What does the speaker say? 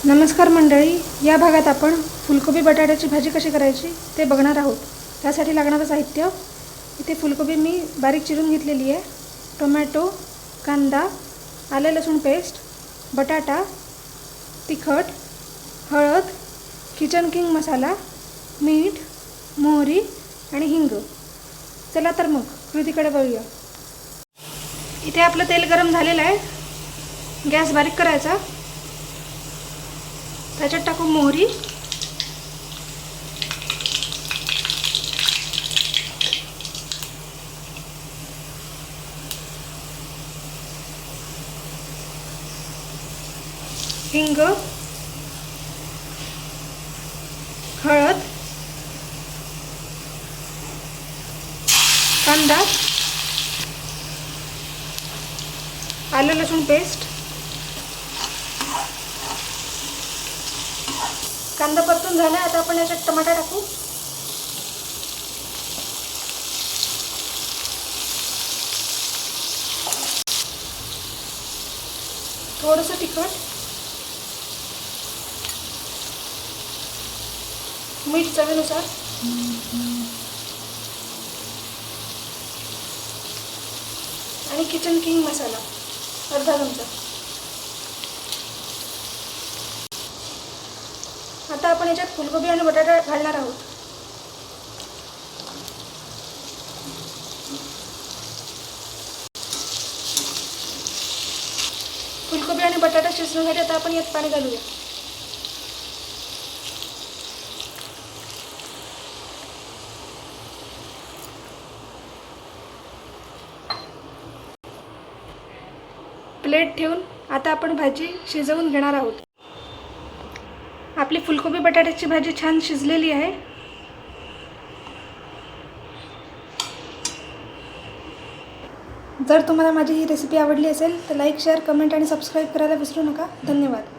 नमस्कार मंडळी, या भागात आपण फुलकोबी बटाट्याची भाजी कशी करायची ते बघणार आहोत। त्यासाठी लागणारं साहित्य इथे फुलकोबी मी बारीक चिरून घेतलेली आहे, टोमॅटो, कांदा, आले लसूण पेस्ट, बटाटा, तिखट, हळद, किचन किंग मसाला, मीठ, मोहरी आणि हिंग। चला तर मग कृतीकडे वळूया। इथे आपलं तेल गरम झालेलं आहे, गॅस बारीक करायचा। त्याच्यात टाकू मोहरी, हिंग, हळद, कांदा, आलं लसूण पेस्ट। कांदा परतून झाला, आता आपण याच्यात टमाटा टाकू। थोडंसं तिखट, मीठ चवीनुसार, आणि किचन किंग मसाला अर्धा चमचा। आता आपण याच्यात फुलकोबी आणि बटाटा घालणार आहोत। फुलकोबी आणि बटाटा शिजण्यासाठी आता आपण यात पाणी घालूया। प्लेट ठेवून आता आपण भाजी शिजवून घेणार आहोत। आपली फुलकोबी बटाट्याची भाजी छान शिजलेली आहे। जर तुम्हाला माझी ही रेसिपी आवडली असेल तर लाईक, शेअर, कमेंट आणि सबस्क्राईब करायला विसरू नका। धन्यवाद।